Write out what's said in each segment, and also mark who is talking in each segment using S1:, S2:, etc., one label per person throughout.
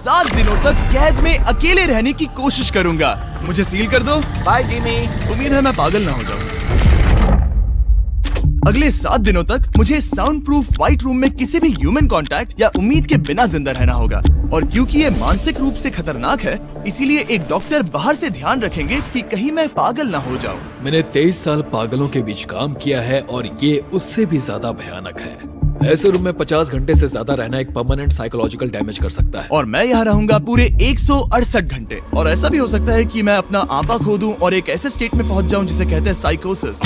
S1: 7 दिनों तक कैद में अकेले रहने की कोशिश करूंगा। मुझे सील कर दो।
S2: Bye Jimmy.
S1: उम्मीद है मैं पागल ना हो जाऊं। अगले 7 दिनों तक मुझे साउंड प्रूफ व्हाइट रूम में किसी भी ह्यूमन कांटेक्ट या उम्मीद के बिना जिंदा रहना होगा। और क्योंकि ये मानसिक रूप से खतरनाक है, इसीलिए एक डॉक्टर बाहर से ध्यान रखेंगे कि कहीं मैं पागल ना हो जाऊं।
S3: मैंने 23 साल पागलों के बीच काम किया है और ये उससे भी ज्यादा भयानक है। ऐसे रूम में 50 घंटे से ज्यादा रहना एक परमानेंट साइकोलॉजिकल डैमेज कर सकता है।
S1: और मैं यहाँ रहूंगा पूरे 168 घंटे। और ऐसा भी हो सकता है कि मैं अपना आपा खो दूं और एक ऐसे स्टेट में पहुंच जाऊं जिसे कहते हैं साइकोसिस।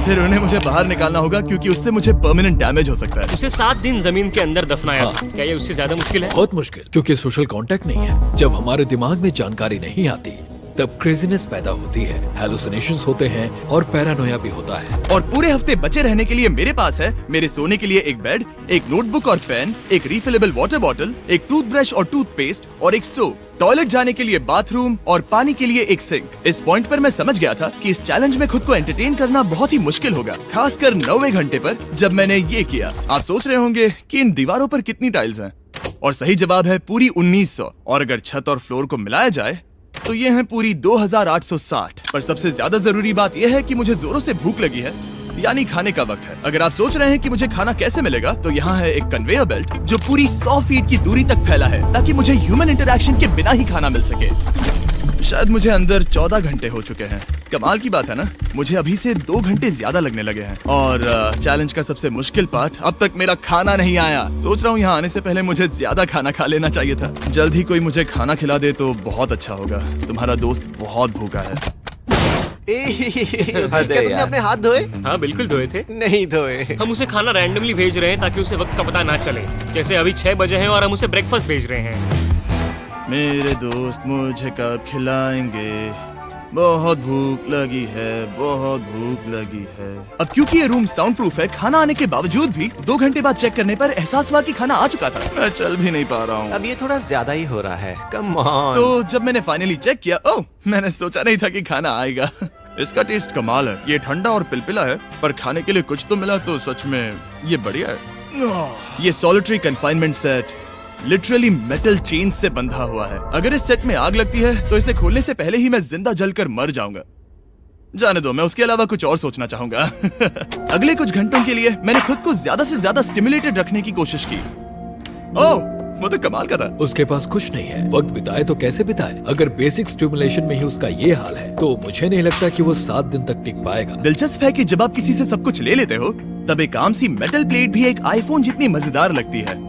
S1: फिर उन्हें मुझे बाहर निकालना होगा क्योंकि उससे मुझे परमानेंट डैमेज हो सकता है।
S4: उसे 7 दिन जमीन के अंदर दफनाया
S3: हाँ।
S4: था। क्या ये उससे ज्यादा मुश्किल है?
S3: बहुत मुश्किल, क्योंकि सोशल कांटेक्ट नहीं है। जब हमारे दिमाग में जानकारी नहीं आती तब क्रेजीनेस पैदा होती है, हैलुसिनेशंस होते हैं और पैरानोया भी होता है।
S1: और पूरे हफ्ते बचे रहने के लिए मेरे पास है मेरे सोने के लिए एक बेड, एक नोटबुक और पेन, एक रिफिलेबल वाटर बॉटल, एक टूथब्रश और टूथपेस्ट और एक सोप, टॉयलेट जाने के लिए बाथरूम और पानी के लिए एक सिंक। इस पॉइंट पर मैं समझ गया था कि इस चैलेंज में खुद को एंटरटेन करना बहुत ही मुश्किल होगा, खासकर 90वें घंटे पर जब मैंने ये किया। आप सोच रहे होंगे कि इन दीवारों पर कितनी टाइल्स हैं? और सही जवाब है पूरी 1900। और अगर छत और फ्लोर को मिलाया जाए तो ये हैं पूरी 2860। पर सबसे ज्यादा जरूरी बात यह है कि मुझे जोरों से भूख लगी है, यानी खाने का वक्त है। अगर आप सोच रहे हैं कि मुझे खाना कैसे मिलेगा, तो यहाँ है एक कन्वेयर बेल्ट जो पूरी 100 फीट की दूरी तक फैला है ताकि मुझे ह्यूमन इंटरैक्शन के बिना ही खाना मिल सके। शायद मुझे अंदर 14 घंटे हो चुके हैं। कमाल की बात है ना, मुझे अभी से 2 घंटे ज्यादा लगने लगे हैं। और चैलेंज का सबसे मुश्किल पार्ट, अब तक मेरा खाना नहीं आया। सोच रहा हूँ यहाँ आने से पहले मुझे ज्यादा खाना खा लेना चाहिए था। जल्द ही कोई मुझे खाना खिला दे तो बहुत अच्छा होगा। तुम्हारा दोस्त बहुत भूखा है।
S2: क्या तुमने अपने हाथ धोए?
S4: हाँ बिल्कुल धोए थे।
S2: नहीं धोए।
S4: हम उसे खाना रैंडमली भेज रहे हैं ताकि उसे वक्त का पता ना चले। जैसे अभी 6 बजे हैं और हम उसे ब्रेकफास्ट भेज रहे हैं।
S1: मेरे दोस्त मुझे कब खिलाएंगे? बहुत भूख लगी है, बहुत भूख लगी है। अब क्योंकि ये रूम साउंड प्रूफ है, खाना आने के बावजूद भी 2 घंटे बाद चेक करने पर एहसास हुआ कि खाना आ चुका था। मैं चल भी नहीं पा रहा हूँ।
S2: अब ये थोड़ा ज्यादा ही हो रहा है। Come on.
S1: तो जब मैंने फाइनली चेक किया, ओह, मैंने सोचा नहीं था कि खाना आएगा। इसका टेस्ट कमाल है। ये ठंडा और पिलपिला है, पर खाने के लिए कुछ तो मिला तो सच में ये बढ़िया है। ये solitary confinement set literally metal chain से बंधा हुआ है। अगर इस सेट में आग लगती है तो इसे खोलने से पहले ही मैं जिंदा जलकर मर जाऊंगा। जाने दो, मैं उसके अलावा कुछ और सोचना चाहूंगा। अगले कुछ घंटों के लिए मैंने खुद को ज्यादा से ज्यादा स्टिमुलेटेड रखने की कोशिश की। ओह, वो तो कमाल का था।
S3: उसके पास कुछ नहीं है, वक्त बिताए तो कैसे बिताए? अगर बेसिक स्टिमुलेशन में ही उसका ये हाल है तो मुझे नहीं लगता कि वो 7 दिन तक टिक पाएगा।
S1: दिलचस्प है कि जब आप किसी से सब कुछ ले लेते हो, तब एक आम सी मेटल प्लेट भी एक आईफोन जितनी मजेदार लगती है।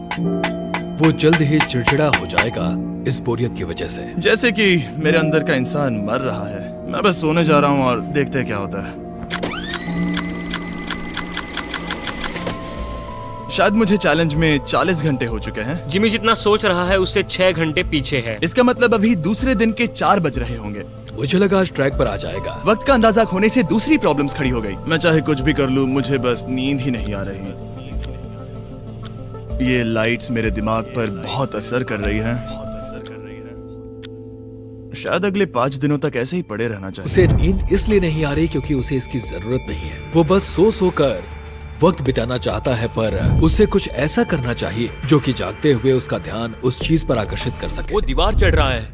S3: वो जल्द ही चिड़चिड़ा हो जाएगा इस बोरियत की वजह से।
S1: जैसे कि मेरे अंदर का इंसान मर रहा है। मैं बस सोने जा रहा हूँ और देखते हैं क्या होता है। शायद मुझे चैलेंज में 40 घंटे हो चुके हैं।
S4: जिमी जितना सोच रहा है उससे 6 घंटे पीछे है।
S1: इसका मतलब अभी दूसरे दिन के 4 बज रहे होंगे।
S3: मुझे लगा आज ट्रैक पर आ जाएगा।
S1: वक्त का अंदाजा खोने से दूसरी प्रॉब्लम्स खड़ी हो गई। मैं चाहे कुछ भी कर लूं, मुझे बस नींद ही नहीं आ रही। ये लाइट्स मेरे दिमाग पर बहुत असर कर रही हैं। शायद अगले 5 दिनों तक ऐसे ही पड़े रहना चाहिए।
S3: उसे नींद इसलिए नहीं आ रही क्योंकि उसे इसकी जरूरत नहीं है। वो बस सो कर वक्त बिताना चाहता है, पर उसे कुछ ऐसा करना चाहिए जो कि जागते हुए उसका ध्यान उस चीज पर आकर्षित कर सके।
S4: वो दीवार चढ़ रहा है।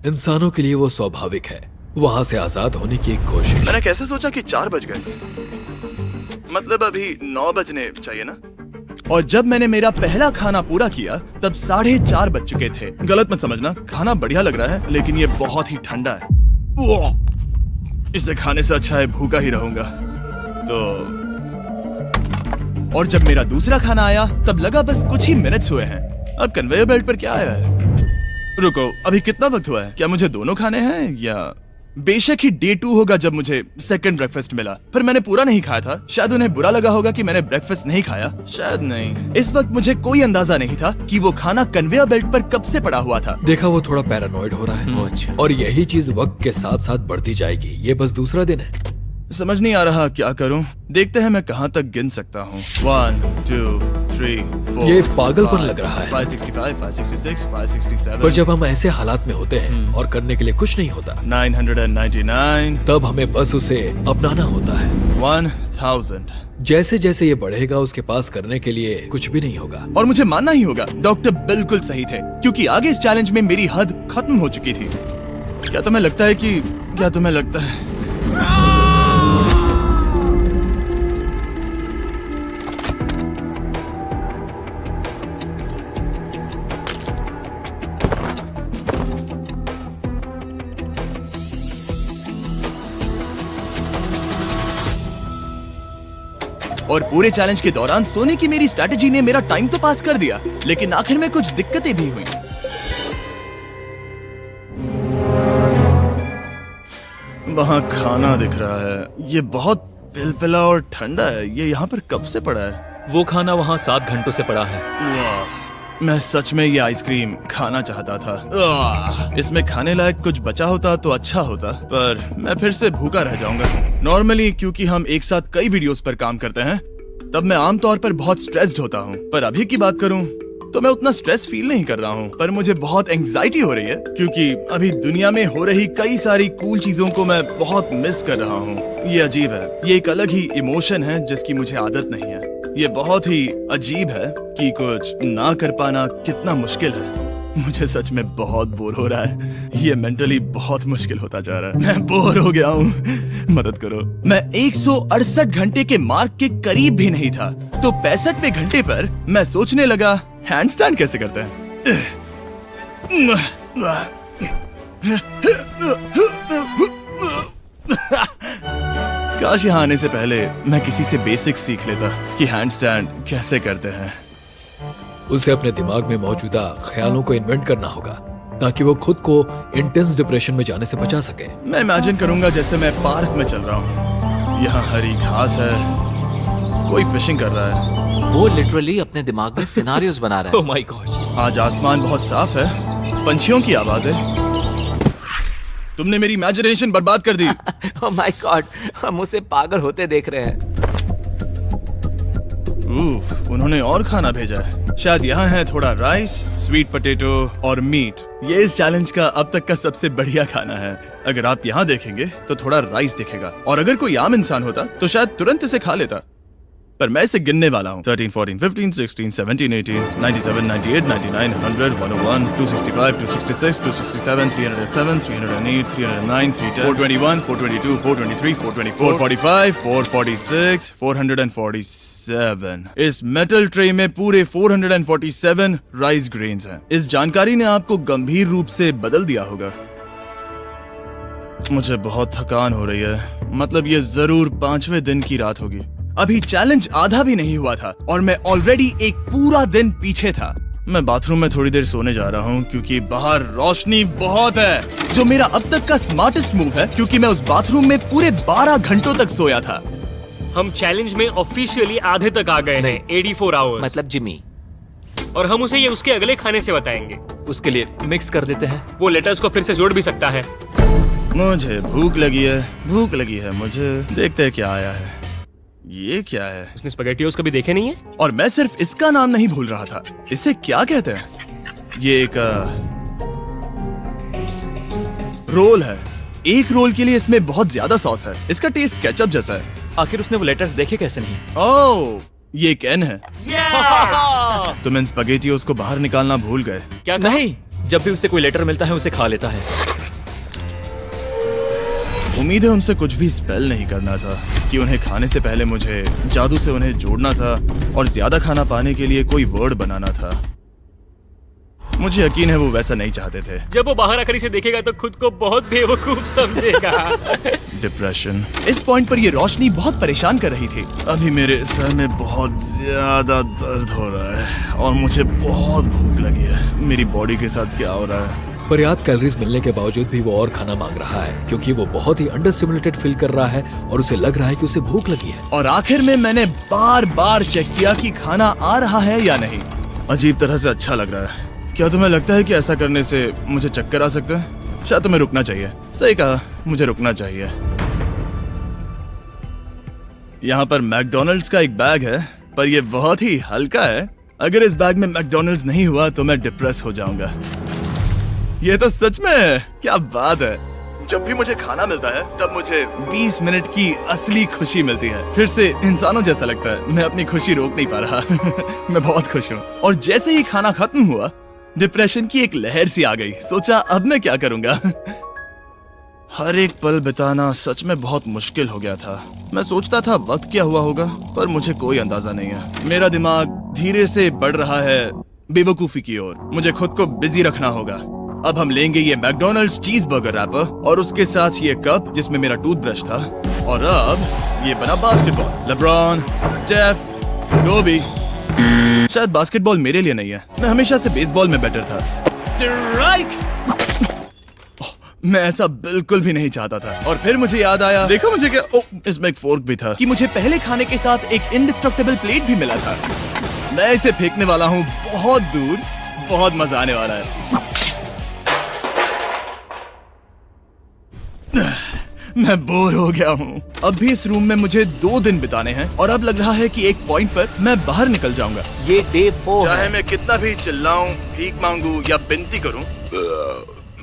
S3: इंसानों के लिए वो स्वाभाविक है, वहाँ से आजाद होने की एक कोशिश।
S1: मैंने कैसे सोचा कि 4 बज गए? मतलब अभी 9 बजने चाहिए ना? और जब मैंने मेरा पहला खाना पूरा किया तब 4:30 बज चुके थे। गलत मत समझना, खाना बढ़िया लग रहा है, लेकिन ये बहुत ही ठंडा है। इसे खाने से अच्छा है भूखा ही रहूंगा। तो और जब मेरा दूसरा खाना आया तब लगा बस कुछ ही मिनट्स हुए हैं। अब कन्वेयर बेल्ट पर क्या आया है? रुको, अभी कितना वक्त हुआ है? क्या मुझे दोनों खाने हैं या? बेशक ही डे 2 होगा जब मुझे सेकंड ब्रेकफास्ट मिला, पर मैंने पूरा नहीं खाया था। शायद उन्हें बुरा लगा होगा कि मैंने ब्रेकफास्ट नहीं खाया, शायद नहीं। इस वक्त मुझे कोई अंदाजा नहीं था कि वो खाना कन्वेयर बेल्ट पर कब से पड़ा हुआ था।
S3: देखा, वो थोड़ा पैरानॉइड हो रहा है।
S4: अच्छा।
S3: और यही चीज वक्त के साथ साथ बढ़ती जाएगी। ये बस दूसरा दिन है।
S1: समझ नहीं आ रहा क्या करूं। देखते हैं मैं कहां तक गिन सकता हूं। 1 2 3 4
S3: ये पागलपन लग रहा है।
S1: 565 566 567
S3: पर जब हम ऐसे हालात में होते हैं और करने के लिए कुछ नहीं होता,
S1: 999
S3: तब हमें बस उसे अपनाना होता है।
S1: 1000।
S3: जैसे जैसे ये बढ़ेगा उसके पास करने के लिए कुछ भी नहीं होगा।
S1: और मुझे मानना ही होगा, डॉक्टर बिल्कुल सही थे, क्योंकि आगे इस चैलेंज में मेरी हद खत्म हो चुकी थी। क्या तुम्हें लगता है और पूरे चैलेंज के दौरान सोने की मेरी स्ट्रैटेजी ने मेरा टाइम तो पास कर दिया, लेकिन आखिर में कुछ दिक्कतें भी हुई। वहाँ खाना दिख रहा है, ये बहुत पिलपिला और ठंडा है। ये यहाँ पर कब से पड़ा है?
S5: वो खाना वहाँ 7 घंटों से पड़ा है।
S1: वाह, मैं सच में ये आइसक्रीम खाना चाहता था। इसमें खाने लायक कुछ बचा होता तो अच्छा होता, पर मैं फिर से भूखा रह जाऊंगा। नॉर्मली क्योंकि हम एक साथ कई वीडियोस पर काम करते हैं, तब मैं आमतौर पर बहुत स्ट्रेस्ड होता हूँ। पर अभी की बात करूँ तो मैं उतना स्ट्रेस फील नहीं कर रहा हूँ, पर मुझे बहुत एंजाइटी हो रही है, क्योंकि अभी दुनिया में हो रही कई सारी कूल चीजों को मैं बहुत मिस कर रहा हूँ। ये अजीब है, ये एक अलग ही इमोशन है जिसकी मुझे आदत नहीं है। ये बहुत ही अजीब है कि कुछ ना कर पाना कितना मुश्किल है। मुझे सच में बहुत बोर हो रहा है। ये मेंटली बहुत मुश्किल होता जा रहा है। मैं बोर हो गया हूँ, मदद करो। मैं 168 घंटे के मार्क के करीब भी नहीं था, तो 65वें घंटे पर मैं सोचने लगा, हैंडस्टैंड कैसे करते हैं। काश यहाँ आने से पहले मैं किसी से बेसिक्स सीख लेता कि हैंडस्टैंड कैसे करते हैं।
S3: उसे अपने दिमाग में मौजूदा ख्यालों को इन्वेंट करना होगा ताकि वो खुद को इंटेंस डिप्रेशन में जाने से बचा सके।
S1: मैं इमेजिन करूंगा जैसे मैं पार्क में चल रहा हूँ, यहाँ हरी घास है, कोई फिशिंग कर रहा है।
S6: वो लिटरली अपने दिमाग में सिनारियोस बना रहा
S5: ओह माय गॉड।
S1: आज आसमान बहुत साफ है, पंछियों की आवाजें। तुमने मेरी इमेजिनेशन बर्बाद कर दी।
S6: है। ओह माय गॉड, हम उसे पागल होते देख रहे हैं।
S1: उन्होंने और खाना भेजा है। शायद यहाँ है थोड़ा राइस, स्वीट पोटैटो और मीट। ये इस चैलेंज का अब तक का सबसे बढ़िया खाना है। अगर आप यहाँ देखेंगे तो थोड़ा राइस दिखेगा, और अगर कोई आम इंसान होता तो शायद तुरंत इसे खा लेता, पर मैं इसे गिनने वाला हूँ। 13, 14, 15, 16, 17, 18, 97, 98, 99, 100, 101, 265, 266, 267, 307, 308, 309, 310, 421, 422, 423, 424, 445, 446, 447। इस मेटल ट्रे में पूरे 447 राइस ग्रेन्स हैं। इस जानकारी ने आपको गंभीर रूप से बदल दिया होगा। मुझे बहुत थकान हो रही है, मतलब ये जरूर 5वें दिन की रात होगी। अभी चैलेंज आधा भी नहीं हुआ था और मैं ऑलरेडी एक पूरा दिन पीछे था। मैं बाथरूम में थोड़ी देर सोने जा रहा हूँ क्योंकि बाहर रोशनी बहुत है, जो मेरा अब तक का स्मार्टेस्ट मूव है, क्योंकि मैं उस बाथरूम में पूरे 12 घंटों तक सोया था।
S4: हम चैलेंज में ऑफिशियली आधे तक आ गए हैं, 84 आवर्स।
S6: मतलब जिमी,
S4: और हम उसे ये उसके अगले खाने से बताएंगे।
S5: उसके लिए मिक्स कर देते हैं।
S4: वो लेटर्स को फिर से जोड़ भी सकता है।
S1: मुझे भूख लगी है मुझे। देखते हैं क्या आया है। ये क्या है?
S4: उसने स्पैगेटियोस कभी देखे नहीं है?
S1: और मैं सिर्फ इसका नाम नहीं भूल रहा था। इसे क्या कहते हैं? ये एक रोल है। एक रोल के लिए इसमें बहुत ज्यादा सॉस है। इसका टेस्ट केचप जैसा है।
S5: आखिर उसने वो लेटर्स देखे कैसे नहीं?
S1: ओह, ये कैन है। तुम इन स्पैगेटियोस को बाहर निकालना भूल गए।
S4: क्या कहा?
S5: नहीं, जब भी उसे कोई लेटर मिलता है उसे खा लेता है।
S1: उम्मीद है उनसे कुछ भी स्पेल नहीं करना था कि उन्हें खाने से पहले मुझे जादू से उन्हें जोड़ना था और ज्यादा खाना पाने के लिए कोई वर्ड बनाना था। मुझे यकीन है वो वैसा नहीं चाहते थे।
S4: जब वो बाहर आकर इसे देखेगा तो खुद को बहुत बेवकूफ समझेगा।
S1: डिप्रेशन। इस पॉइंट पर ये रोशनी बहुत परेशान कर रही थी। अभी मेरे सर में बहुत ज्यादा दर्द हो रहा है और मुझे बहुत भूख लगी है। मेरी बॉडी के साथ क्या हो रहा है?
S3: पर्याप्त कैलोरीज मिलने के बावजूद भी वो और खाना मांग रहा है क्योंकि वो बहुत ही अंडर स्टिमुलेटेड फील कर रहा है और उसे लग रहा है कि उसे भूख लगी है।
S1: और आखिर में मैंने बार बार चेक किया कि खाना आ रहा है या नहीं। अजीब तरह से अच्छा लग रहा है। क्या तुम्हें लगता है कि ऐसा करने से मुझे चक्कर आ सकता है? शायद तुम्हें रुकना चाहिए। सही कहा, मुझे रुकना चाहिए। यहाँ पर मैकडोनल्ड्स का एक बैग है, पर ये बहुत ही हल्का है। अगर इस बैग में मैकडोनल्ड्स नहीं हुआ तो मैं डिप्रेस हो जाऊंगा। ये तो सच में है, क्या बात है। जब भी मुझे खाना मिलता है तब मुझे 20 मिनट की असली खुशी मिलती है। फिर से इंसानों जैसा लगता है, मैं अपनी खुशी रोक नहीं पा रहा। मैं बहुत खुश हूँ। और जैसे ही खाना खत्म हुआ, डिप्रेशन की एक लहर सी आ गई। सोचा अब मैं क्या करूंगा। हर एक पल बिताना सच में बहुत मुश्किल हो गया था। मैं सोचता था वक्त क्या हुआ होगा, पर मुझे कोई अंदाजा नहीं है। मेरा दिमाग धीरे से बढ़ रहा है बेवकूफी की ओर। मुझे खुद को बिजी रखना होगा। अब हम लेंगे ये मैकडोनल्ड्स चीज बर्गर रैपर और उसके साथ ये कप जिसमें मेरा टूथब्रश था। और अब ये बना बास्केटबॉल। लेब्रॉन, स्टेफ, कोबी। शायद बास्केटबॉल मेरे लिए नहीं है, मैं हमेशा से बेसबॉल में बेटर था। स्ट्राइक! मैं ऐसा बिल्कुल भी नहीं चाहता था। और फिर मुझे याद आया, देखो मुझे क्या, इसमें एक फोर्क भी था, कि मुझे पहले खाने के साथ एक इंडिस्ट्रक्टेबल प्लेट भी मिला था। मैं इसे फेंकने वाला हूँ बहुत दूर। बहुत मजा आने वाला है। मैं बोर हो गया हूँ। अब भी इस रूम में मुझे 2 दिन बिताने हैं और अब लग रहा है कि एक पॉइंट पर मैं बाहर निकल जाऊंगा।
S6: ये डे 4
S1: चाहे
S6: है
S1: मैं कितना भी चिल्लाऊं, भीख मांगू या विनती करूं,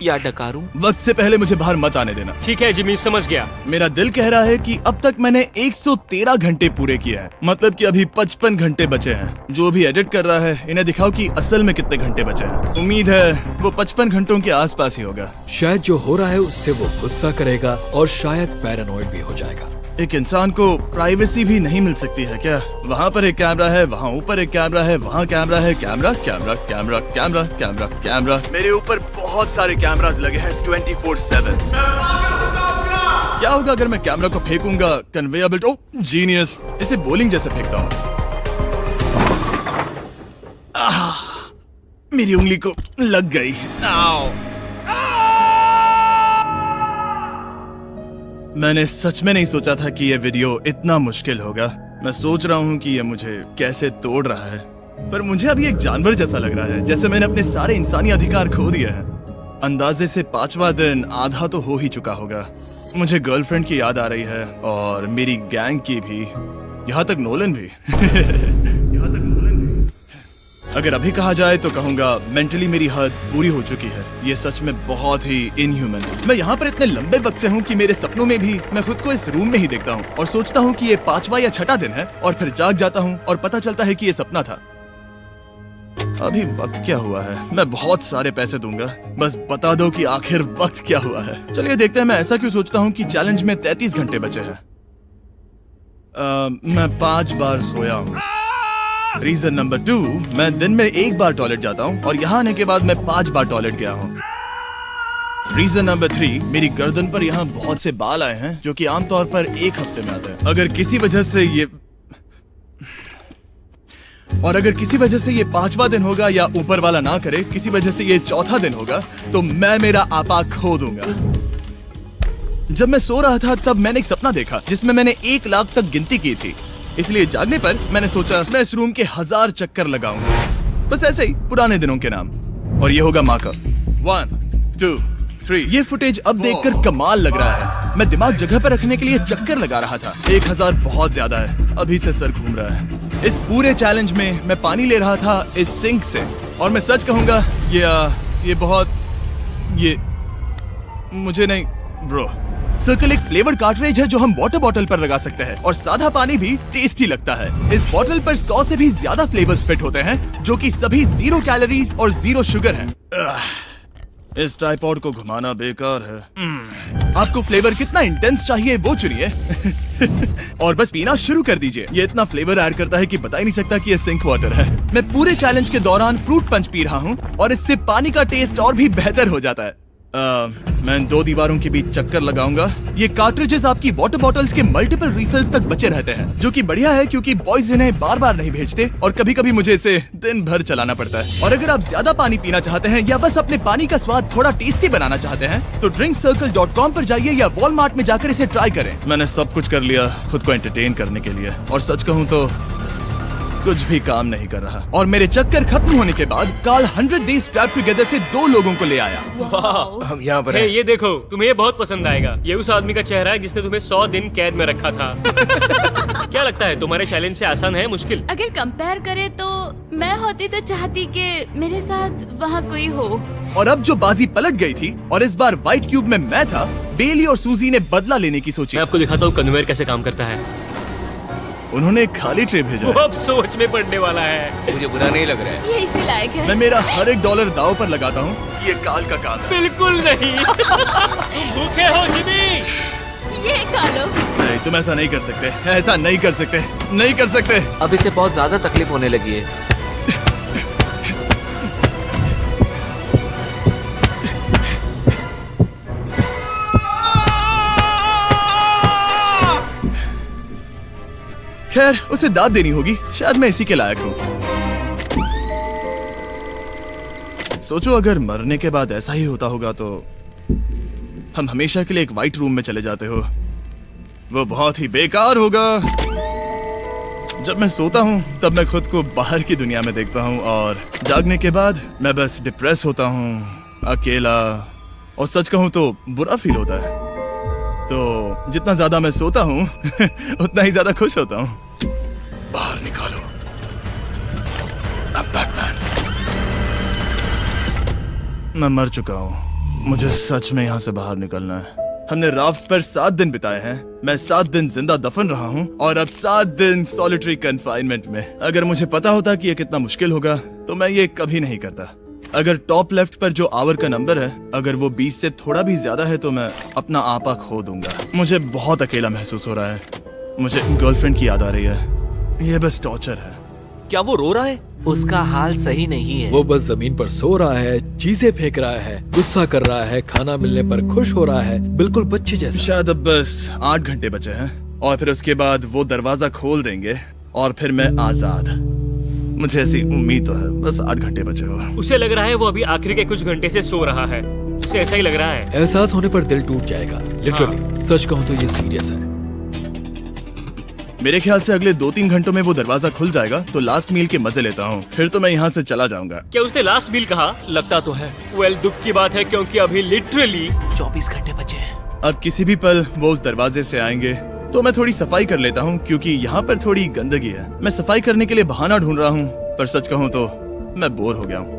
S6: या डकारूं।
S1: वक्त से पहले मुझे बाहर मत आने देना।
S4: ठीक है जिमी, समझ गया।
S1: मेरा दिल कह रहा है कि अब तक मैंने 113 घंटे पूरे किए हैं। मतलब कि अभी 55 घंटे बचे हैं। जो भी एडिट कर रहा है, इन्हें दिखाओ कि असल में कितने घंटे बचे हैं। उम्मीद है वो 55 घंटों के आसपास ही होगा।
S3: शायद जो हो रहा है उससे वो गुस्सा करेगा और शायद पैरानॉइड भी हो जाएगा।
S1: एक इंसान को प्राइवेसी भी नहीं मिल सकती है क्या? वहाँ पर एक कैमरा है, वहाँ ऊपर एक कैमरा है, वहाँ कैमरा है, camera camera camera camera camera camera. मेरे ऊपर बहुत सारे कैमरास लगे हैं 24/7। क्या होगा अगर मैं कैमरा को फेंकूंगा? Conveyor belt. Oh genius! इसे बॉलिंग जैसे फेंकता हूँ। मेरी उंगली को लग गई। आओ! मैंने सच में नहीं सोचा था कि यह वीडियो इतना मुश्किल होगा। मैं सोच रहा हूँ कि यह मुझे कैसे तोड़ रहा है, पर मुझे अभी एक जानवर जैसा लग रहा है, जैसे मैंने अपने सारे इंसानी अधिकार खो दिए हैं। अंदाजे से 5वां दिन आधा तो हो ही चुका होगा। मुझे गर्लफ्रेंड की याद आ रही है और मेरी गैंग की भी, यहाँ तक नोलन भी। यहाँ तक नोलन भी। अगर अभी कहा जाए तो कहूंगा मेंटली मेरी हद पूरी हो चुकी है। ये सच में बहुत ही इनह्यूमन है। मैं यहाँ पर इतने लंबे वक्त से हूँ कि मेरे सपनों में भी मैं खुद को इस रूम में ही देखता हूँ और सोचता हूँ कि ये 5वां या 6वां दिन है और फिर जाग जाता हूँ और पता चलता है कि ये सपना था। अभी वक्त क्या हुआ है? मैं बहुत सारे पैसे दूंगा, बस बता दो कि आखिर वक्त क्या हुआ है। चलिए देखते हैं। मैं ऐसा क्यों सोचता हूँ कि चैलेंज में 33 घंटे बचे हैं। मैं 5 बार सोया हूँ। रीजन नंबर 2, मैं दिन में 1 बार टॉयलेट जाता हूँ और यहाँ आने के बाद मैं 5 बार टॉयलेट गया हूँ। रीजन नंबर 3, मेरी गर्दन पर यहाँ बहुत से बाल आए हैं जो कि आमतौर पर 1 हफ्ते में आते हैं। अगर किसी वजह से ये 5वां दिन होगा या ऊपर वाला ना करे, किसी वजह से ये 4था दिन होगा, तो मैं मेरा आपा खो दूंगा। जब मैं सो रहा था तब मैंने एक सपना देखा जिसमें मैंने 1 लाख तक गिनती की थी। इसलिए जागने पर मैंने सोचा मैं इस रूम के 1000 चक्कर लगाऊंगा, बस ऐसे ही पुराने दिनों के नाम। और ये होगा माँ का 1 2 3। ये फुटेज अब देखकर कमाल लग रहा है। मैं दिमाग जगह पर रखने के लिए चक्कर लगा रहा था। 1000 बहुत ज्यादा है। अभी से सर घूम रहा है। इस पूरे चैलेंज में मैं पानी ले रहा था इस सिंक से, और मैं सच कहूंगा ये मुझे नहीं ब्रो। सर्कल एक फ्लेवर्ड कार्ट्रिज है जो हम वाटर बॉटल पर लगा सकते हैं और सादा पानी भी टेस्टी लगता है। इस बॉटल पर 100 से भी ज्यादा फ्लेवर्स फिट होते हैं जो कि सभी 0 कैलोरीज और 0 शुगर हैं। इस ट्राइपॉड को घुमाना बेकार है। आपको फ्लेवर कितना इंटेंस चाहिए वो चुनिए और बस पीना शुरू कर दीजिए। ये इतना फ्लेवर ऐड करता है कि बता ही नहीं सकता कि ये सिंक वाटर है। मैं पूरे चैलेंज के दौरान फ्रूट पंच पी रहा हूँ और इससे पानी का टेस्ट और भी बेहतर हो जाता है। मैं 2 दीवारों के बीच चक्कर लगाऊंगा। ये कार्ट्रिजेस आपकी वाटर बॉटल्स के मल्टीपल रिफिल्स तक बचे रहते हैं, जो कि बढ़िया है क्योंकि बॉयज इन्हें बार बार नहीं भेजते और कभी कभी मुझे इसे दिन भर चलाना पड़ता है। और अगर आप ज्यादा पानी पीना चाहते हैं या बस अपने पानी का स्वाद थोड़ा टेस्टी बनाना चाहते हैं तो drinkcircle.com पर जाइए या वॉलमार्ट में जाकर इसे ट्राई करें। मैंने सब कुछ कर लिया खुद को एंटरटेन करने के लिए, और सच कहूँ तो कुछ भी काम नहीं कर रहा और मेरे चक्कर खत्म होने के बाद काल 100 डेज ट्रैप टुगेदर से 2 लोगों को ले आया।
S7: हम यहाँ पर
S4: हे,
S7: हैं।
S4: ये देखो, तुम्हें ये बहुत पसंद आएगा। ये उस आदमी का चेहरा है जिसने तुम्हें 100 दिन कैद में रखा था। क्या लगता है, तुम्हारे चैलेंज से आसान है मुश्किल?
S8: अगर कंपेयर करे तो मैं होती तो चाहती कि मेरे साथ वहाँ कोई हो।
S1: और अब जो बाजी पलट गई थी और इस बार व्हाइट क्यूब में मैं था, बेली और सूजी ने बदला लेने की सोची।
S4: मैं आपको दिखाता हूँ कन्वेयर कैसे काम करता है।
S1: उन्होंने एक खाली ट्रे भेजा
S4: वो
S1: है।
S4: अब सोच में पड़ने वाला है।
S7: मुझे बुरा नहीं लग रहा है।
S8: ये इसी लायक है।
S1: मैं मेरा हर एक डॉलर दाव पर लगाता हूँ कि ये काल का काम है।
S4: बिल्कुल नहीं। तुम भूखे हो जिमी।
S8: ये खा लो।
S1: नहीं, तुम ऐसा नहीं कर सकते, ऐसा नहीं कर सकते, नहीं कर सकते।
S6: अब इसे बहुत ज्यादा तकलीफ होने लगी है।
S1: खैर, उसे दाद देनी होगी, शायद मैं इसी के लायक हूँ। सोचो अगर मरने के बाद ऐसा ही होता होगा तो हम हमेशा के लिए एक व्हाइट रूम में चले जाते हो। वो बहुत ही बेकार होगा। जब मैं सोता हूँ तब मैं खुद को बाहर की दुनिया में देखता हूँ और जागने के बाद मैं बस डिप्रेस होता हूँ, अकेला, और सच कहूँ तो बुरा फील होता है। तो जितना ज्यादा मैं सोता हूँ उतना ही ज्यादा खुश होता हूँ। बाहर निकालो। I'm Batman। मैं मर चुका हूँ, मुझे सच में यहाँ से बाहर निकलना है। हमने राफ्ट पर 7 दिन बिताए हैं। मैं 7 दिन जिंदा दफन रहा हूँ और अब 7 दिन सॉलिटरी कन्फाइनमेंट में। अगर मुझे पता होता कि ये कितना मुश्किल होगा तो मैं ये कभी नहीं करता। अगर टॉप लेफ्ट पर जो आवर का नंबर है, अगर वो 20 से थोड़ा भी ज्यादा है तो मैं अपना आपा खो दूंगा। मुझे बहुत अकेला महसूस हो रहा है। मुझे गर्लफ्रेंड की याद आ रही है। ये बस टॉर्चर है।
S5: क्या वो रो रहा है?
S6: उसका हाल सही नहीं है।
S3: वो बस जमीन पर सो रहा है, चीजें फेंक रहा है, गुस्सा कर रहा है, खाना मिलने पर खुश हो रहा है, बिल्कुल बच्चे जैसा।
S1: शायद अब बस 8 घंटे बचे हैं और फिर उसके बाद वो दरवाजा खोल देंगे और फिर मैं आजाद। मुझे ऐसी उम्मीद तो है। बस 8 घंटे बचे हो।
S4: उसे लग रहा है वो अभी आखिरी के कुछ घंटे से सो रहा है। उसे ऐसा ही लग रहा है।
S3: एहसास होने पर दिल टूट जाएगा, लिटरली। सच कहूँ तो ये सीरियस है।
S1: मेरे ख्याल से अगले 2-3 घंटों में वो दरवाजा खुल जाएगा तो लास्ट मील के मजे लेता हूँ, फिर तो मैं यहाँ से चला जाऊंगा।
S4: क्या उसने लास्ट मील कहा?
S5: लगता तो है।
S4: वेल, दुख की बात है क्योंकि अभी लिटरली
S6: 24 घंटे बचे हैं।
S1: अब किसी भी पल वो उस दरवाजे से आएंगे तो मैं थोड़ी सफाई कर लेता हूँ क्योंकि यहाँ पर थोड़ी गंदगी है। मैं सफाई करने के लिए बहाना ढूंढ रहा हूँ, पर सच कहूँ तो मैं बोर हो गया हूँ।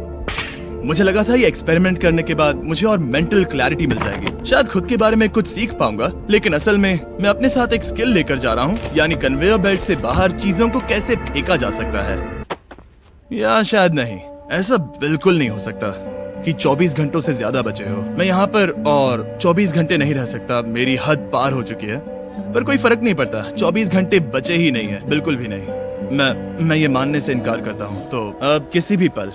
S1: मुझे लगा था ये एक्सपेरिमेंट करने के बाद मुझे और मेंटल क्लैरिटी मिल जाएगी, शायद खुद के बारे में कुछ सीख पाऊंगा। लेकिन असल में मैं अपने साथ एक स्किल लेकर जा रहा हूँ, यानी कन्वेयर बेल्ट से बाहर चीजों को कैसे फेंका जा सकता है। या शायद नहीं, ऐसा बिल्कुल नहीं हो सकता कि 24 घंटों से ज्यादा बचे हो। मैं यहाँ पर और 24 घंटे नहीं रह सकता, मेरी हद पार हो चुकी है। पर कोई फर्क नहीं पड़ता, 24 घंटे बचे ही नहीं है, बिल्कुल भी नहीं। मैं ये मानने से इनकार करता हूँ। तो अब किसी भी पल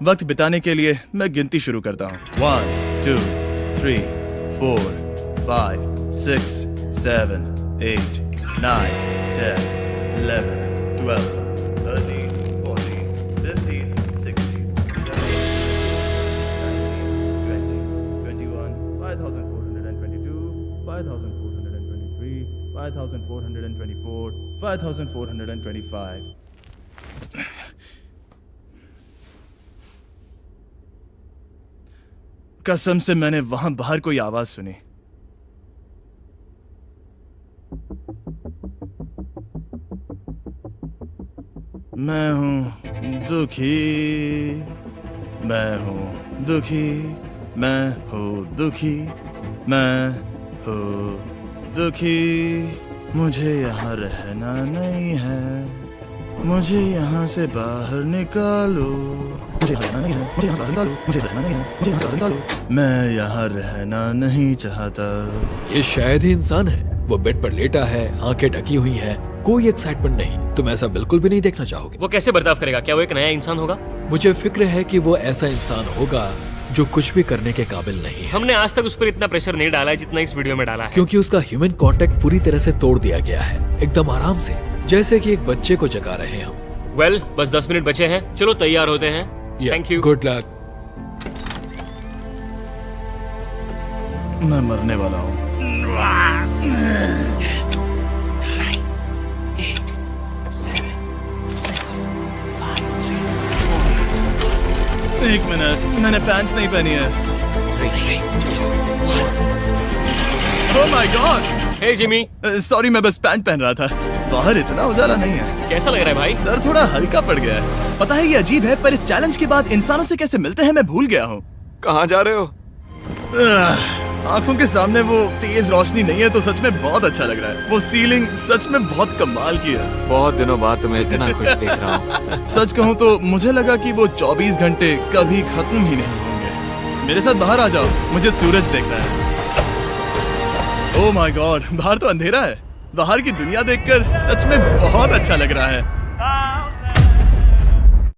S1: वक्त बिताने के लिए मैं गिनती शुरू करता हूँ। 1 2 3 4 5 6 7 8 9 10 11 12 13 14 15 16 17 18 19 20 21 5422 5423 5424 5425। कसम से मैंने वहां बाहर कोई आवाज सुनी। मैं हूं दुखी, मैं हूं दुखी, मैं हूं दुखी, मैं हूं दुखी। मुझे यहाँ रहना नहीं है, मुझे यहाँ से बाहर निकालो। मुझे रहना नहीं है, मुझे यहाँ से बाहर निकालो। मुझे रहना नहीं है, मुझे यहाँ से बाहर निकालो। मैं यहाँ रहना नहीं चाहता।
S3: ये शायद ही इंसान है। वो बेड पर लेटा है, आंखें ढकी हुई हैं, कोई एक्साइटमेंट नहीं। तुम ऐसा बिल्कुल भी नहीं देखना चाहोगे।
S4: वो कैसे बर्ताव करेगा? क्या वो एक नया इंसान होगा?
S3: मुझे फिक्र है कि वो ऐसा इंसान होगा जो कुछ भी करने के काबिल नहीं है,
S4: हमने आज तक उस पर इतना प्रेशर नहीं डाला है जितना इस वीडियो में डाला है।
S3: क्योंकि उसका ह्यूमन कांटेक्ट पूरी तरह से तोड़ दिया गया है, एकदम आराम से, जैसे कि एक बच्चे को जगा रहे हैं हम।
S4: वेल, बस 10 मिनट बचे हैं, चलो तैयार होते हैं। Thank you.
S3: Good luck.
S1: मैं मरने वाला हूँ। एक मिनट, मैंने पैंट्स नहीं पहनी है। Oh my God,
S4: hey Jimmy,
S1: sorry मैं बस पैंट पहन रहा था। बाहर इतना उजाला नहीं है।
S4: कैसा लग रहा है भाई?
S1: सर थोड़ा हल्का पड़ गया है। पता है ये अजीब है, पर इस चैलेंज के बाद इंसानों से कैसे मिलते हैं मैं भूल गया हूँ।
S2: कहाँ जा रहे हो?
S1: आंखों के सामने वो तेज रोशनी नहीं है तो सच में बहुत अच्छा लग रहा है। वो सीलिंग सच में बहुत कमाल की है।
S2: बहुत दिनों बाद तुम्हें इतना खुश देख रहा हूँ।
S1: सच कहूँ तो मुझे लगा कि वो 24 घंटे कभी खत्म ही नहीं होंगे। मेरे साथ बाहर आ जाओ, मुझे सूरज देखना है। ओह माय गॉड, बाहर तो अंधेरा है। बाहर की दुनिया देखकर सच में बहुत अच्छा लग रहा है।